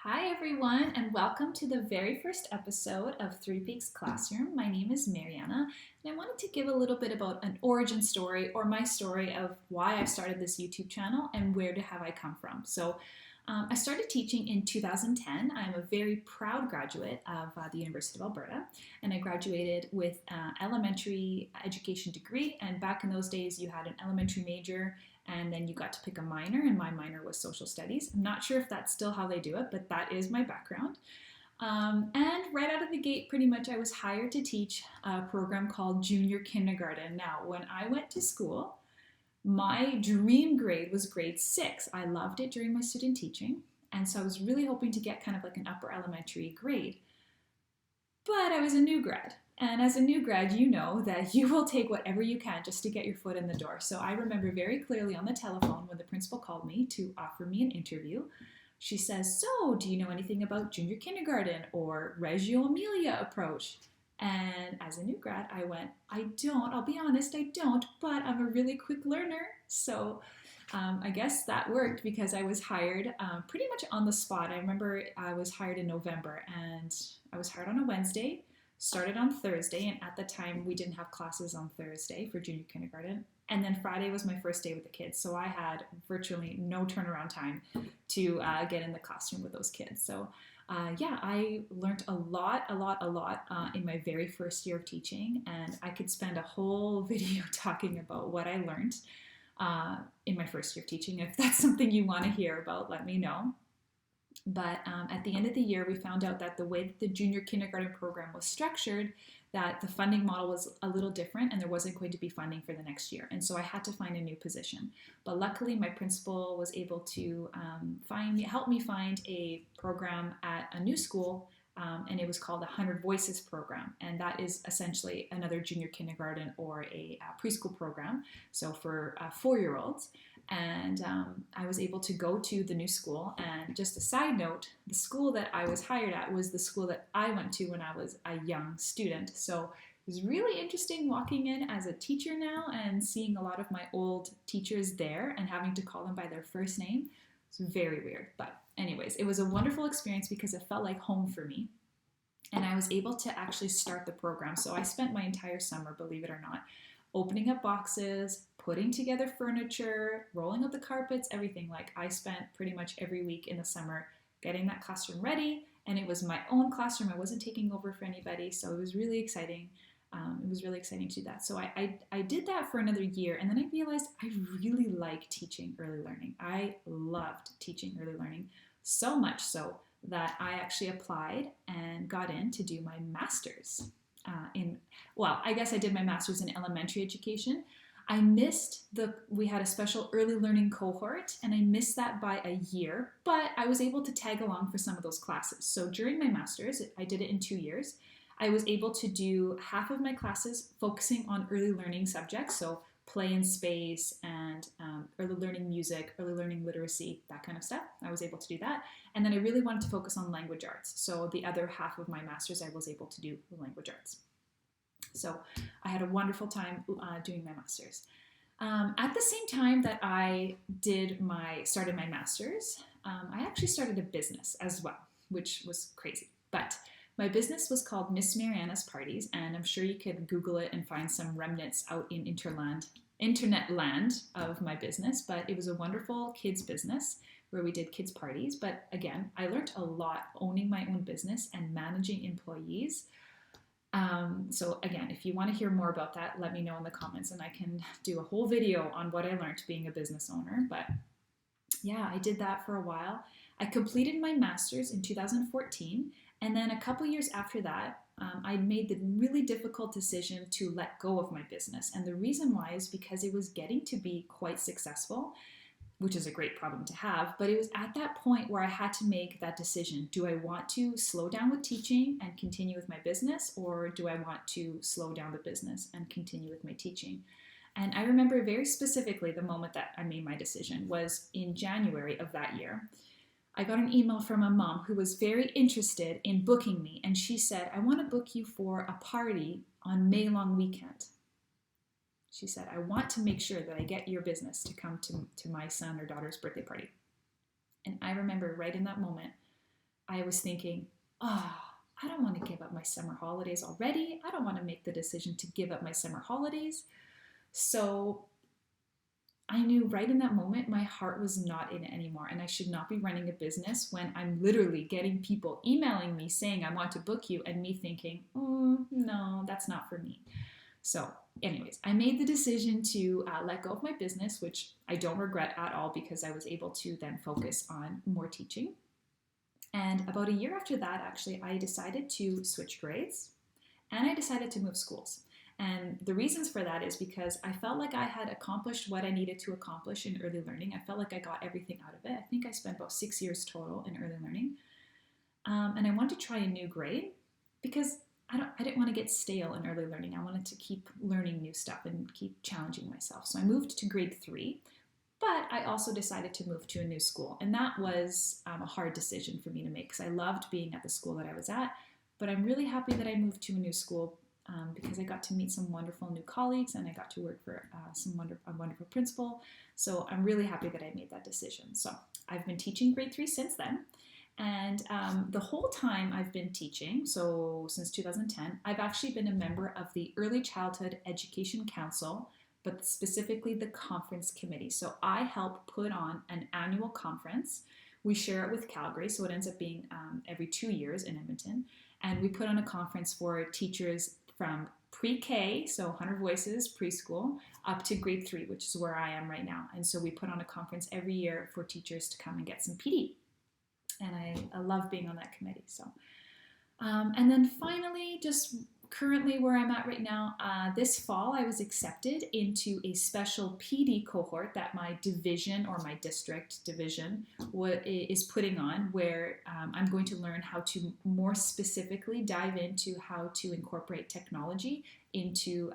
Hi, everyone, and welcome to the very first episode of Three Peaks Classroom. My name is Mariana, and I wanted to give a little bit about an origin story or my story of why I started this YouTube channel and have I come from. I started teaching in 2010. I'm a very proud graduate of the University of Alberta, and I graduated with an elementary education degree. And back in those days, you had an elementary major and then you got to pick a minor, and my minor was social studies. I'm not sure if that's still how they do it, but that is my background. And right out of the gate, pretty much I was hired to teach a program called junior kindergarten. Now, when I went to school, my dream grade was grade 6. I loved it during my student teaching, and so I was really hoping to get kind of like an upper elementary grade. But I was a new grad, and as a new grad, you know that you will take whatever you can just to get your foot in the door. So I remember very clearly on the telephone when the principal called me to offer me an interview. She says, "So, do you know anything about junior kindergarten or Reggio Emilia approach?" And as a new grad, I went, "I don't, I'll be honest, I don't, but I'm a really quick learner." I guess that worked because I was hired pretty much on the spot. I remember I was hired in November, and I was hired on a Wednesday, started on Thursday, and at the time we didn't have classes on Thursday for junior kindergarten. And then Friday was my first day with the kids, so I had virtually no turnaround time to get in the classroom with those kids. I learned a lot in my very first year of teaching, and I could spend a whole video talking about what I learned in my first year of teaching. If that's something you want to hear about, let me know. But at the end of the year, we found out that the way that the junior kindergarten program was structured, that the funding model was a little different and there wasn't going to be funding for the next year. And so I had to find a new position. But luckily, my principal was able to help me find a program at a new school, and it was called the 100 Voices program. And that is essentially another junior kindergarten or a preschool program, so for 4-year-olds. And I was able to go to the new school. And just a side note, the school that I was hired at was the school that I went to when I was a young student. So it was really interesting walking in as a teacher now and seeing a lot of my old teachers there and having to call them by their first name. It's very weird. But anyways, it was a wonderful experience because it felt like home for me. And I was able to actually start the program. So I spent my entire summer, believe it or not, opening up boxes, putting together furniture, rolling up the carpets, everything. Like I spent pretty much every week in the summer getting that classroom ready, and it was my own classroom. I wasn't taking over for anybody, so it was really exciting. It was really exciting to do that. So I did that for another year, and then I realized I really like teaching early learning. I loved teaching early learning, so much so that I actually applied and got in to do my master's I guess I did my master's in elementary education. We had a special early learning cohort, and I missed that by a year, but I was able to tag along for some of those classes. So during my master's, I did it in 2 years. I was able to do half of my classes focusing on early learning subjects, so play in space and early learning music, early learning literacy, that kind of stuff. I was able to do that. And then I really wanted to focus on language arts. So the other half of my master's, I was able to do language arts. So I had a wonderful time doing my master's. At the same time that I started my master's, I actually started a business as well, which was crazy. But my business was called Miss Mariana's Parties, and I'm sure you could Google it and find some remnants out in internet land of my business. But it was a wonderful kids business where we did kids parties. But again, I learned a lot owning my own business and managing employees. So again, if you want to hear more about that, let me know in the comments and I can do a whole video on what I learned being a business owner. But yeah, I did that for a while. I completed my master's in 2014, and then a couple years after that, I made the really difficult decision to let go of my business. And the reason why is because it was getting to be quite successful, which is a great problem to have, but it was at that point where I had to make that decision. Do I want to slow down with teaching and continue with my business, or do I want to slow down the business and continue with my teaching? And I remember very specifically the moment that I made my decision was in January of that year. I got an email from a mom who was very interested in booking me, and she said, "I want to book you for a party on May long weekend." She said, "I want to make sure that I get your business to come to my son or daughter's birthday party." And I remember right in that moment, I was thinking, I don't want to give up my summer holidays already. I don't want to make the decision to give up my summer holidays. So I knew right in that moment my heart was not in it anymore, and I should not be running a business when I'm literally getting people emailing me saying I want to book you, and me thinking, no, that's not for me. So, anyways, I made the decision to let go of my business, which I don't regret at all because I was able to then focus on more teaching. And about a year after that, actually, I decided to switch grades and I decided to move schools. And the reasons for that is because I felt like I had accomplished what I needed to accomplish in early learning. I felt like I got everything out of it. I think I spent about 6 years total in early learning. And I wanted to try a new grade because I didn't want to get stale in early learning. I wanted to keep learning new stuff and keep challenging myself. So I moved to grade 3, but I also decided to move to a new school. And that was a hard decision for me to make because I loved being at the school that I was at. But I'm really happy that I moved to a new school because I got to meet some wonderful new colleagues and I got to work for a wonderful principal. So I'm really happy that I made that decision. So I've been teaching grade 3 since then. And the whole time I've been teaching, so since 2010, I've actually been a member of the Early Childhood Education Council, but specifically the conference committee. So I help put on an annual conference. We share it with Calgary, so it ends up being every 2 years in Edmonton. And we put on a conference for teachers from pre-K, so 100 Voices preschool, up to grade 3, which is where I am right now. And so we put on a conference every year for teachers to come and get some PD. And I love being on that committee. So, and then finally, just currently where I'm at right now, this fall I was accepted into a special PD cohort that my division or my district division is putting on, where I'm going to learn how to more specifically dive into how to incorporate technology into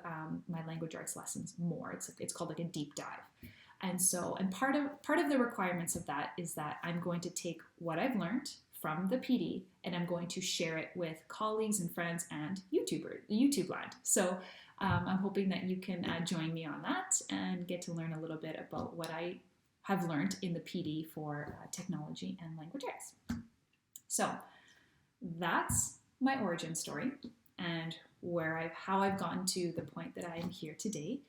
my language arts lessons more. It's called like a deep dive. And so, and part of the requirements of that is that I'm going to take what I've learned from the PD and I'm going to share it with colleagues and friends and YouTube land. So I'm hoping that you can join me on that and get to learn a little bit about what I have learned in the PD for technology and language arts. So that's my origin story and how I've gotten to the point that I am here today.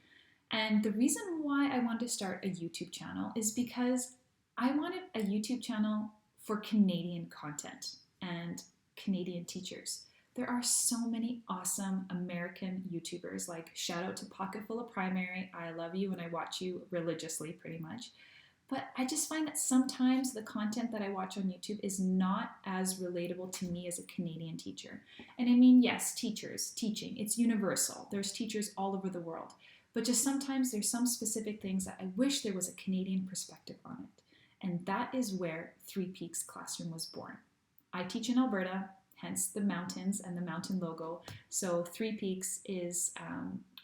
And the reason why I wanted to start a YouTube channel is because I wanted a YouTube channel for Canadian content and Canadian teachers. There are so many awesome American YouTubers, like shout out to Pocketful of Primary. I love you and I watch you religiously pretty much. But I just find that sometimes the content that I watch on YouTube is not as relatable to me as a Canadian teacher. And I mean, yes, teachers, teaching, it's universal. There's teachers all over the world. But just sometimes there's some specific things that I wish there was a Canadian perspective on it. And that is where Three Peaks Classroom was born. I teach in Alberta, hence the mountains and the mountain logo. So Three Peaks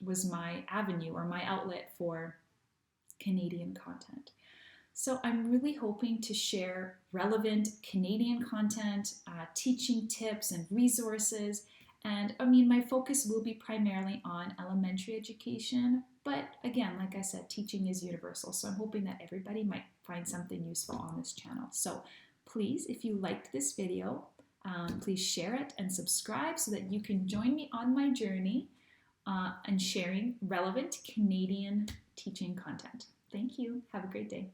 was my avenue or my outlet for Canadian content. So I'm really hoping to share relevant Canadian content, teaching tips and resources. And I mean, my focus will be primarily on elementary education, but again, like I said, teaching is universal. So I'm hoping that everybody might find something useful on this channel. So please, if you liked this video, please share it and subscribe so that you can join me on my journey and sharing relevant Canadian teaching content. Thank you. Have a great day.